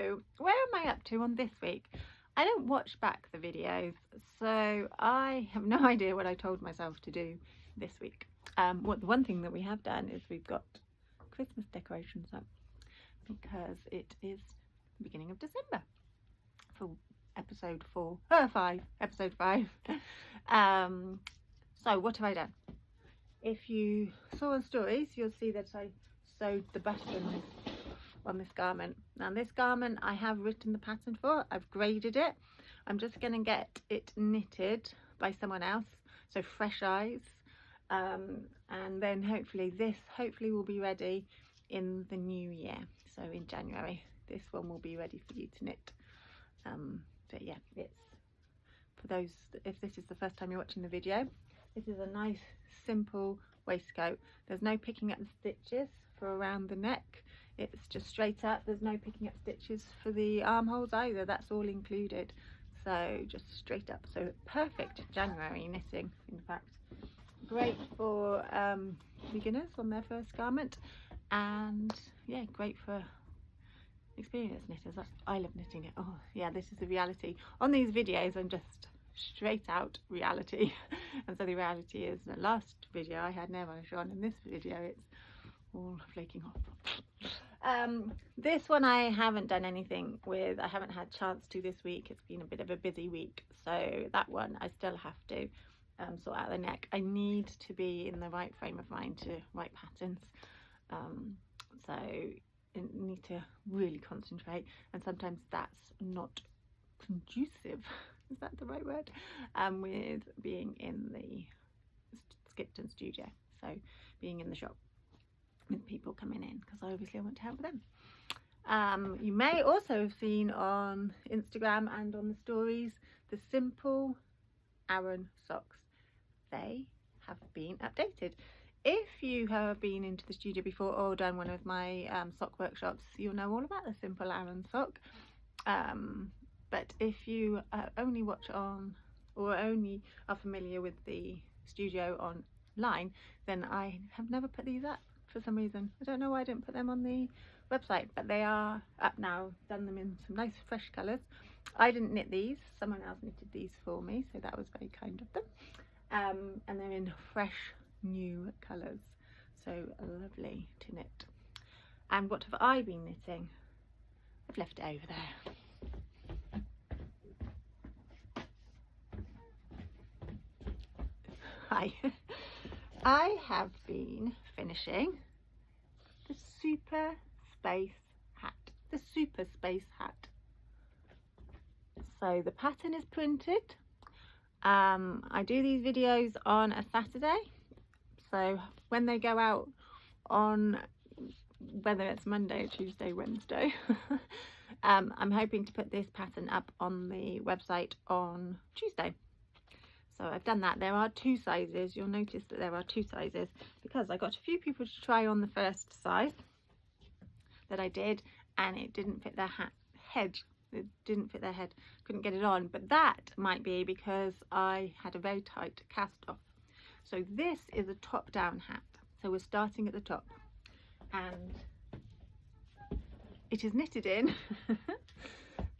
So where am I up to on this week? I don't watch back the videos, so I have no idea what I told myself to do this week. The one thing that we have done is we've got Christmas decorations up because it is the beginning of December for episode 5. So what have I done? If you saw on stories, you'll see that I sewed the buttons on this garment. Now this garment I have written the pattern for. I've graded it. I'm just going to get it knitted by someone else, so fresh eyes, and then hopefully will be ready in the new year. So in January this one will be ready for you to knit. But yeah, it's for those, if this is the first time you're watching the video, this is a nice simple waistcoat. There's no picking up the stitches for around the neck. It's just straight up. There's no picking up stitches for the armholes either. That's all included. So just straight up. So perfect January knitting, in fact. Great for beginners on their first garment, and yeah, great for experienced knitters. I love knitting it. Oh yeah, this is the reality. On these videos I'm just straight out reality, and so the reality is the last video I had nail varnish on, and this video it's all flaking off. This one I haven't done anything with. I haven't had chance to this week. It's been a bit of a busy week, so that one I still have to sort out the neck. I need to be in the right frame of mind to write patterns, so I need to really concentrate, and sometimes that's not conducive, is that the right word, with being in the Skipton studio, so being in the shop with people coming in, because obviously I want to help them. You may also have seen on Instagram and on the stories the simple Aran socks. They have been updated. If you have been into the studio before or done one of my sock workshops, you'll know all about the simple Aran sock. But if you only watch on, or only are familiar with the studio online, then I have never put these up for some reason. I don't know why I didn't put them on the website, but they are up now. Done them in some nice fresh colours. I didn't knit these, someone else knitted these for me, so that was very kind of them. And they're in fresh new colours, so lovely to knit. And what have I been knitting? I've left it over there. Hi. I have been finishing the Super Space hat. The Super Space hat. So the pattern is printed. I do these videos on a Saturday, so when they go out on, whether it's Monday, Tuesday, Wednesday, I'm hoping to put this pattern up on the website on Tuesday. So I've done that. There are 2 sizes. You'll notice that there are 2 sizes because I got a few people to try on the first size that I did, and it didn't fit their head. It didn't fit their head, couldn't get it on, but that might be because I had a very tight cast off. So this is a top down hat, so we're starting at the top, and it is knitted in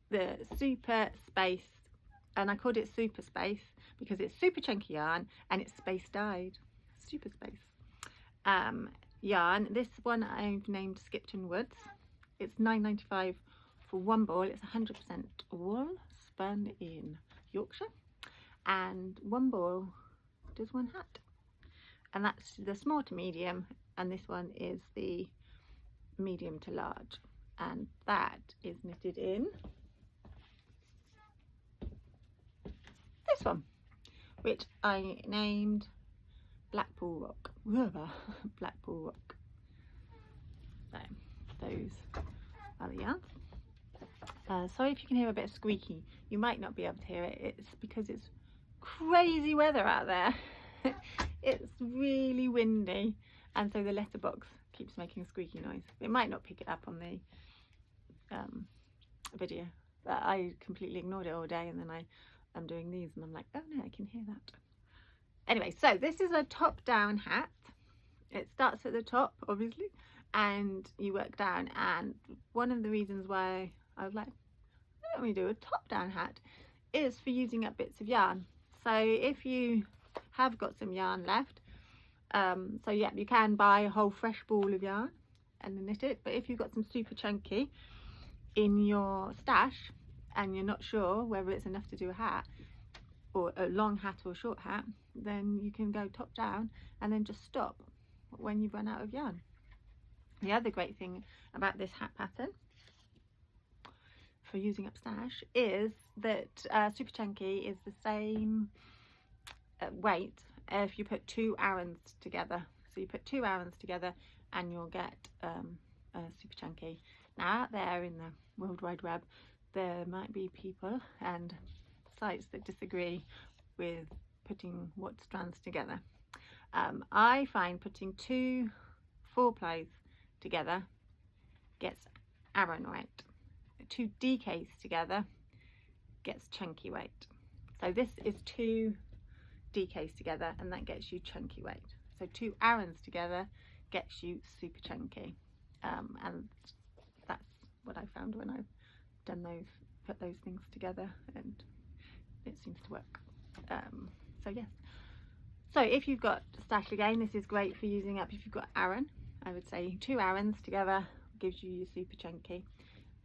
the Super Space, and I called it Super Space because it's super chunky yarn and it's space dyed. Super Space yarn. This one I've named Skipton Woods. It's £9.95 for one ball. It's 100% wool spun in Yorkshire, and one ball does one hat, and that's the small to medium, and this one is the medium to large, and that is knitted in this one, which I named Blackpool Rock. Blackpool Rock. So those are the yarns. Sorry if you can hear a bit of squeaky. You might not be able to hear it. It's because it's crazy weather out there. It's really windy, and so the letterbox keeps making a squeaky noise. It might not pick it up on the video, but I completely ignored it all day, and then I'm doing these and I'm like, oh no, I can hear that. Anyway, so this is a top down hat. It starts at the top obviously, and you work down, and one of the reasons why I was like, why don't we do a top down hat, is for using up bits of yarn. So if you have got some yarn left, so yeah, you can buy a whole fresh ball of yarn and knit it, but if you've got some super chunky in your stash and you're not sure whether it's enough to do a hat, or a long hat or a short hat, then you can go top down and then just stop when you've run out of yarn. The other great thing about this hat pattern for using up stash is that super chunky is the same weight if you put 2 Arons together. So you put 2 Arons together and you'll get super chunky. Now out there in the World Wide Web, there might be people and sites that disagree with putting what strands together. I find putting 2 4-plies together gets Aran weight. 2 DKs together gets chunky weight. So this is 2 DKs together and that gets you chunky weight. So 2 Arons together gets you super chunky, and that's what I found when I've done those, put those things together, and it seems to work. So yes, so if you've got stash again, this is great for using up. If you've got Aran, I would say 2 Arons together gives you your super chunky,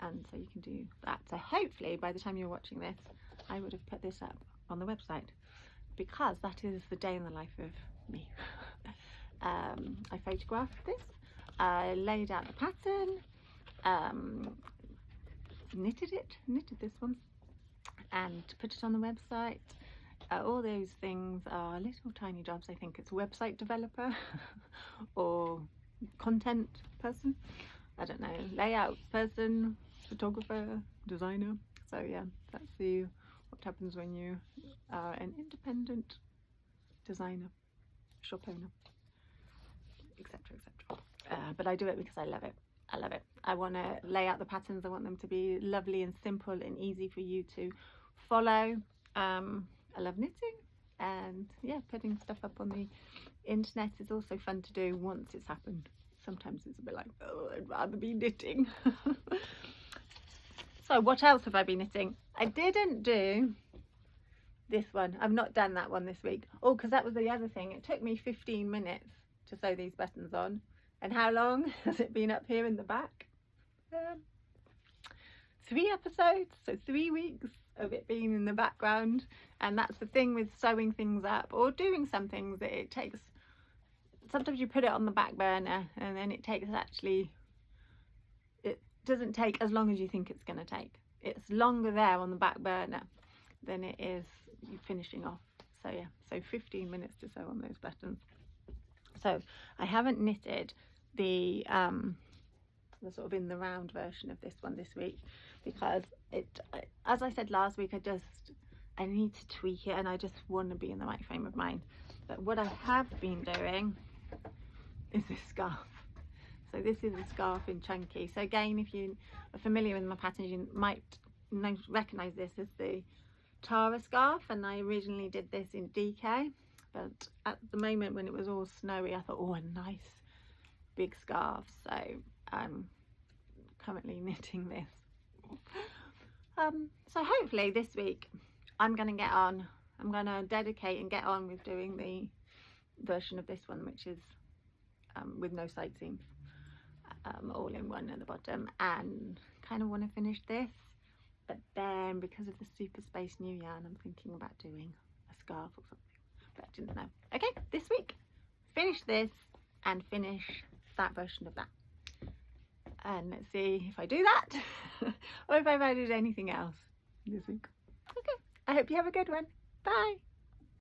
and so you can do that. So hopefully by the time you're watching this, I would have put this up on the website, because that is the day in the life of me. I photographed this, I laid out the pattern, knitted this one, and put it on the website. All those things are little tiny jobs. I think it's website developer or content person, I don't know, layout person, photographer, designer. So yeah, that's what happens when you are an independent designer, shop owner, etc, etc. But I do it because I love it. I love it. I want to lay out the patterns. I want them to be lovely and simple and easy for you to follow. I love knitting, and yeah, putting stuff up on the internet is also fun to do once it's happened. Sometimes it's a bit like, oh, I'd rather be knitting. So what else have I been knitting? I didn't do this one. I've not done that one this week. Oh, because that was the other thing. It took me 15 minutes to sew these buttons on. And how long has it been up here in the back? 3 episodes, so 3 weeks of it being in the background. And that's the thing with sewing things up or doing some things, that it takes, sometimes you put it on the back burner and then it takes, actually, it doesn't take as long as you think it's going to take. It's longer there on the back burner than it is you finishing off. So yeah, so 15 minutes to sew on those buttons. So I haven't knitted the sort of in the round version of this one this week, because it, as I said last week, I need to tweak it and I just want to be in the right frame of mind. But what I have been doing is this scarf. So this is a scarf in chunky. So again, if you are familiar with my pattern, you might recognize this as the Tara scarf, and I originally did this in DK, but at the moment when it was all snowy, I thought, oh, a nice big scarf. So I'm currently knitting this. So hopefully this week I'm going to dedicate and get on with doing the version of this one, which is with no side seams, all in one at the bottom, and kind of want to finish this. But then because of the Super Space New yarn, I'm thinking about doing a scarf or something, but I didn't know. Okay, this week finish this and finish that version of that, and let's see if I do that or if I've added anything else this week. Okay, I hope you have a good one. Bye.